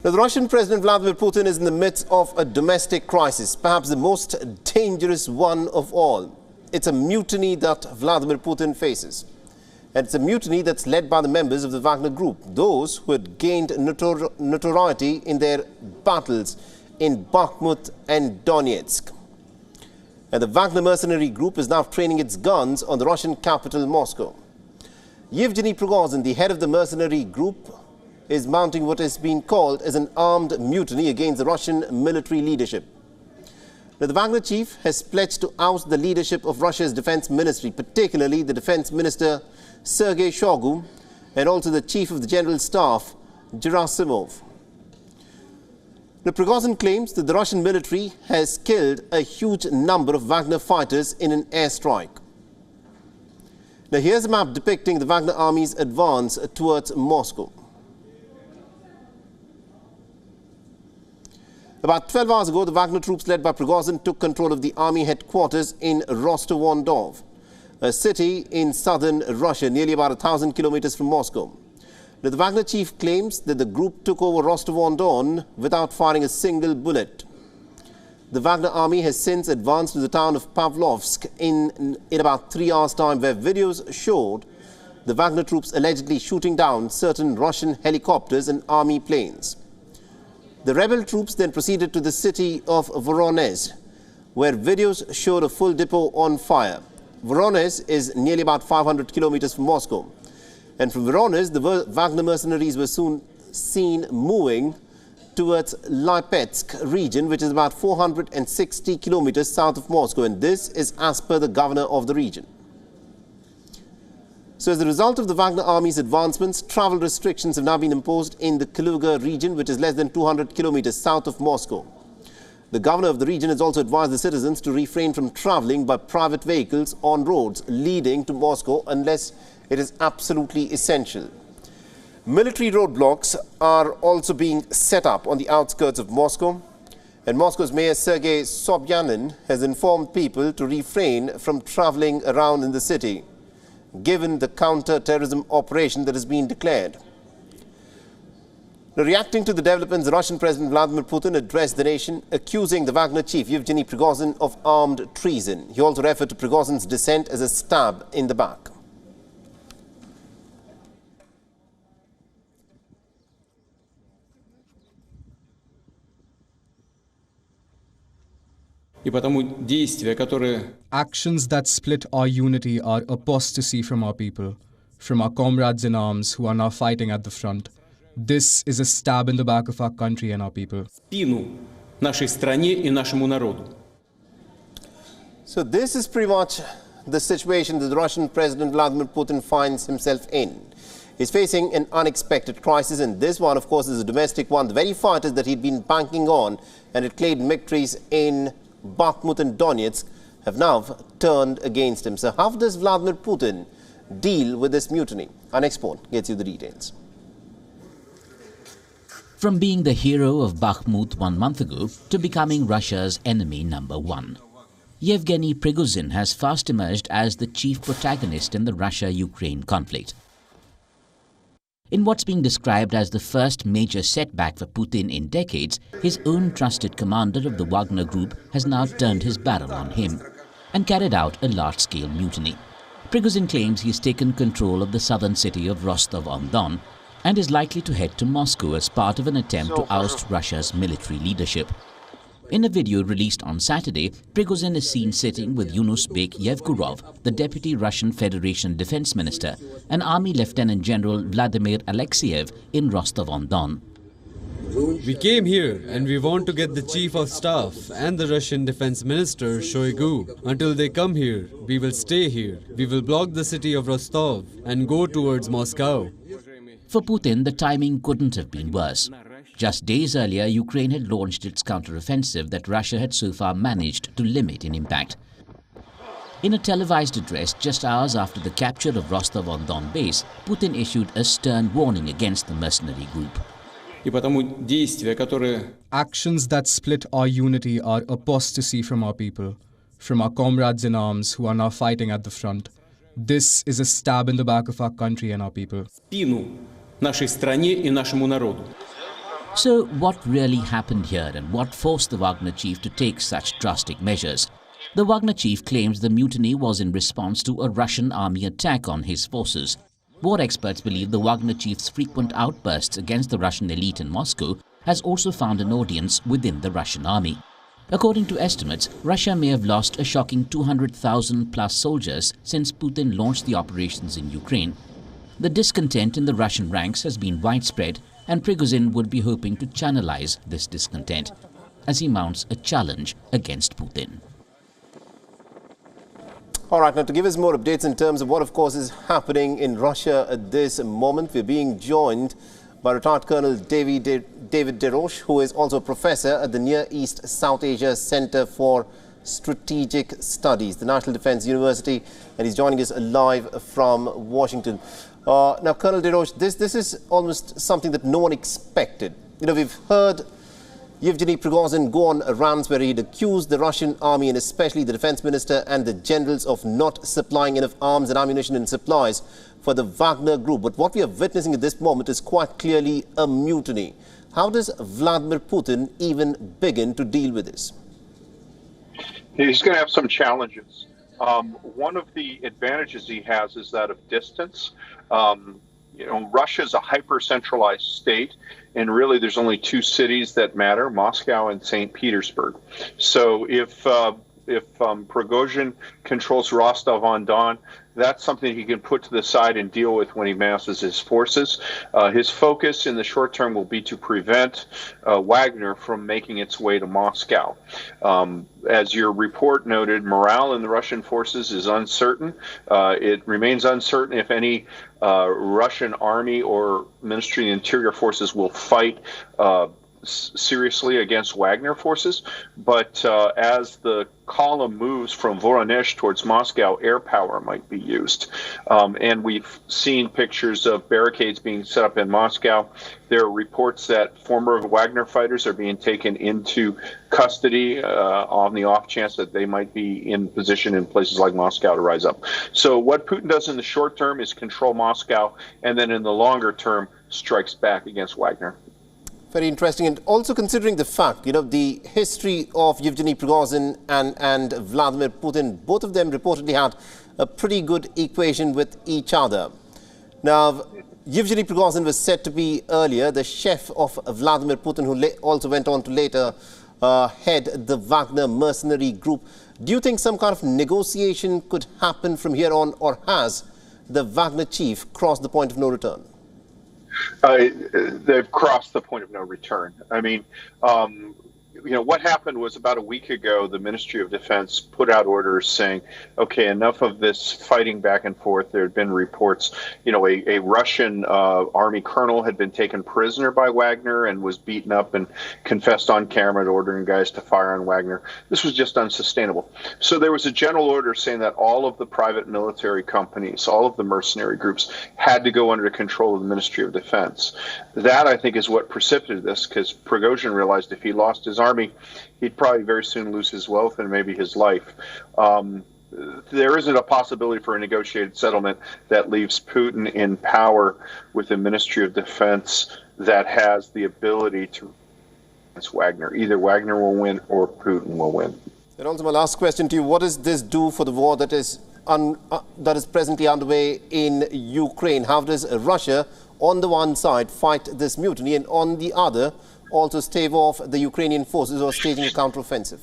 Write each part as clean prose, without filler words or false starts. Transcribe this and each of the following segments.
Now, the Russian President Vladimir Putin is in the midst of a domestic crisis, perhaps the most dangerous one of all. It's a mutiny that Vladimir Putin faces. And it's a mutiny that's led by the members of the Wagner group, those who had gained notoriety in their battles in Bakhmut and Donetsk. And the Wagner mercenary group is now training its guns on the Russian capital, Moscow. Yevgeny Prigozhin, the head of the mercenary group, is mounting what is being called as an armed mutiny against the Russian military leadership. Now, the Wagner chief has pledged to oust the leadership of Russia's defense ministry, particularly the defense minister Sergei Shoigu and also the chief of the general staff, Gerasimov. Now, Prigozhin claims that the Russian military has killed a huge number of Wagner fighters in an airstrike. Now, here's a map depicting the Wagner army's advance towards Moscow. About 12 hours ago, the Wagner troops led by Prigozhin took control of the army headquarters in Rostov-on-Don, a city in southern Russia, nearly about 1,000 kilometers from Moscow. Now, the Wagner chief claims that the group took over Rostov-on-Don without firing a single bullet. The Wagner army has since advanced to the town of Pavlovsk in about 3 hours' time, where videos showed the Wagner troops allegedly shooting down certain Russian helicopters and army planes. The rebel troops then proceeded to the city of Voronezh, where videos showed a full depot on fire. Voronezh is nearly about 500 kilometers from Moscow. And from Voronezh, the Wagner mercenaries were soon seen moving towards Lipetsk region, which is about 460 kilometers south of Moscow. And this is as per the governor of the region. So as a result of the Wagner army's advancements, travel restrictions have now been imposed in the Kaluga region, which is less than 200 kilometers south of Moscow. The governor of the region has also advised the citizens to refrain from traveling by private vehicles on roads leading to Moscow unless it is absolutely essential. Military roadblocks are also being set up on the outskirts of Moscow, and Moscow's Mayor Sergei Sobyanin has informed people to refrain from traveling around in the city, given the counter-terrorism operation that has been declared. Now, reacting to the developments, the Russian President Vladimir Putin addressed the nation, accusing the Wagner chief Yevgeny Prigozhin of armed treason. He also referred to Prigozhin's dissent as a stab in the back. Actions that split our unity are apostasy from our people, from our comrades in arms who are now fighting at the front. This is a stab in the back of our country and our people. So this is pretty much the situation that the Russian President Vladimir Putin finds himself in. He's facing an unexpected crisis, and this one, of course, is a domestic one. The very fighters that he'd been banking on and had claimed victories in Bakhmut and Donetsk have now turned against him. So how does Vladimir Putin deal with this mutiny? Our next report gets you the details. From being the hero of Bakhmut 1 month ago to becoming Russia's enemy #1, Yevgeny Prigozhin has fast emerged as the chief protagonist in the Russia-Ukraine conflict. In what's being described as the first major setback for Putin in decades, his own trusted commander of the Wagner group has now turned his barrel on him and carried out a large-scale mutiny. Prigozhin claims he's taken control of the southern city of Rostov-on-Don and is likely to head to Moscow as part of an attempt to oust Russia's military leadership. In a video released on Saturday, Prigozhin is seen sitting with Yunus Bek Yevgurov, the Deputy Russian Federation Defense Minister, and Army Lieutenant General Vladimir Alexeyev in Rostov-on-Don. We came here and we want to get the Chief of Staff and the Russian Defense Minister Shoigu. Until they come here, we will stay here. We will block the city of Rostov and go towards Moscow. For Putin, the timing couldn't have been worse. Just days earlier, Ukraine had launched its counter-offensive that Russia had so far managed to limit in impact. In a televised address just hours after the capture of Rostov-on-Don base, Putin issued a stern warning against the mercenary group. Actions that split our unity are apostasy from our people, from our comrades in arms who are now fighting at the front. This is a stab in the back of our country and our people. So what really happened here and what forced the Wagner chief to take such drastic measures? The Wagner chief claims the mutiny was in response to a Russian army attack on his forces. War experts believe the Wagner chief's frequent outbursts against the Russian elite in Moscow has also found an audience within the Russian army. According to estimates, Russia may have lost a shocking 200,000 plus soldiers since Putin launched the operations in Ukraine. The discontent in the Russian ranks has been widespread, and Prigozhin would be hoping to channelize this discontent as he mounts a challenge against Putin. All right, now to give us more updates in terms of what, of course, is happening in Russia at this moment, we're being joined by retired Colonel David Deroche, who is also a professor at the Near East South Asia Center for Strategic Studies, the National Defense University, and he's joining us live from Washington. Now, Colonel Deroche, this is almost something that no one expected. You know, we've heard Yevgeny Prigozhin go on rants where he'd accused the Russian army and especially the defense minister and the generals of not supplying enough arms and ammunition and supplies for the Wagner group. But what we are witnessing at this moment is quite clearly a mutiny. How does Vladimir Putin even begin to deal with this? He's going to have some challenges. One of the advantages he has is that of distance. You know, Russia is a hyper-centralized state, and really there's only two cities that matter, Moscow and St. Petersburg. So if Prigozhin controls Rostov-on-Don, that's something he can put to the side and deal with when he masses his forces. His focus in the short term will be to prevent Wagner from making its way to Moscow. As your report noted, morale in the Russian forces is uncertain. It remains uncertain if any Russian army or Ministry of the Interior forces will fight seriously against Wagner forces, but as the column moves from Voronezh towards Moscow, air power might be used. And we've seen pictures of barricades being set up in Moscow. There are reports that former Wagner fighters are being taken into custody on the off chance that they might be in position in places like Moscow to rise up. So what Putin does in the short term is control Moscow, and then in the longer term strikes back against Wagner. Very interesting. And also considering the fact, you know, the history of Yevgeny Prigozhin and Vladimir Putin, both of them reportedly had a pretty good equation with each other. Now, Yevgeny Prigozhin was said to be earlier the chef of Vladimir Putin, who also went on to later head the Wagner mercenary group. Do you think some kind of negotiation could happen from here on, or has the Wagner chief crossed the point of no return? They've crossed the point of no return. I mean, you know, what happened was about a week ago, the Ministry of Defense put out orders saying, okay, enough of this fighting back and forth. There had been reports, you know, a Russian army colonel had been taken prisoner by Wagner and was beaten up and confessed on camera to ordering guys to fire on Wagner. This was just unsustainable. So there was a general order saying that all of the private military companies, all of the mercenary groups had to go under the control of the Ministry of Defense. That, I think, is what precipitated this, because Prigozhin realized if he lost his army, he'd probably very soon lose his wealth and maybe his life. There isn't a possibility for a negotiated settlement that leaves Putin in power with a Ministry of Defense that has the ability to against Wagner. Either Wagner will win or Putin will win. And also my last question to you, what does this do for the war that is presently underway in Ukraine? How does Russia, on the one side, fight this mutiny, and on the other, also stave off the Ukrainian forces who are staging a counteroffensive?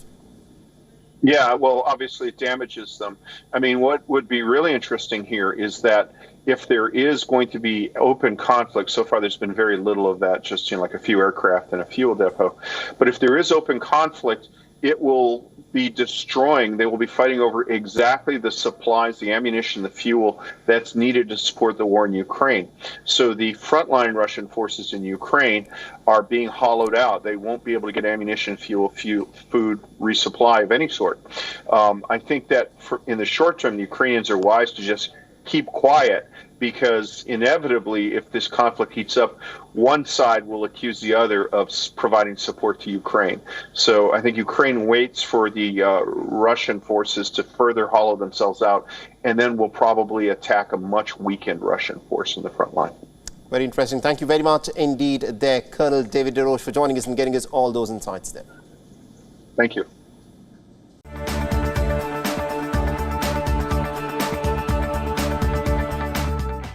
Yeah, well, obviously it damages them. I mean, what would be really interesting here is that if there is going to be open conflict, so far there's been very little of that, just, you know, like a few aircraft and a fuel depot. But if there is open conflict, it will be destroying, they will be fighting over exactly the supplies, the ammunition, the fuel that's needed to support the war in Ukraine. So the frontline Russian forces in Ukraine are being hollowed out. They won't be able to get ammunition, fuel, food, resupply of any sort. I think that in the short term, the Ukrainians are wise to just keep quiet, because inevitably, if this conflict heats up, one side will accuse the other of providing support to Ukraine. So I think Ukraine waits for the Russian forces to further hollow themselves out, and then will probably attack a much weakened Russian force in the front line. Very interesting. Thank you very much indeed there, Colonel David DeRoche, for joining us and getting us all those insights there. Thank you.